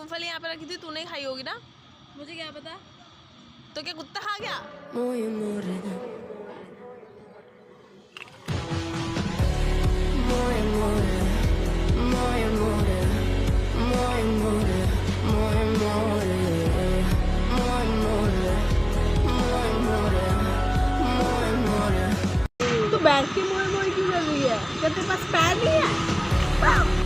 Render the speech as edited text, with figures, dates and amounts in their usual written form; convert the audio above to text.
मूंगफली यहाँ पे रखी थी, तूने खाई होगी ना? मुझे क्या पता। तो क्या कुत्ता खा गया? तू बैठ के मोए मोए क्यों कर रही है? क्या तेरे पास पैर नहीं है?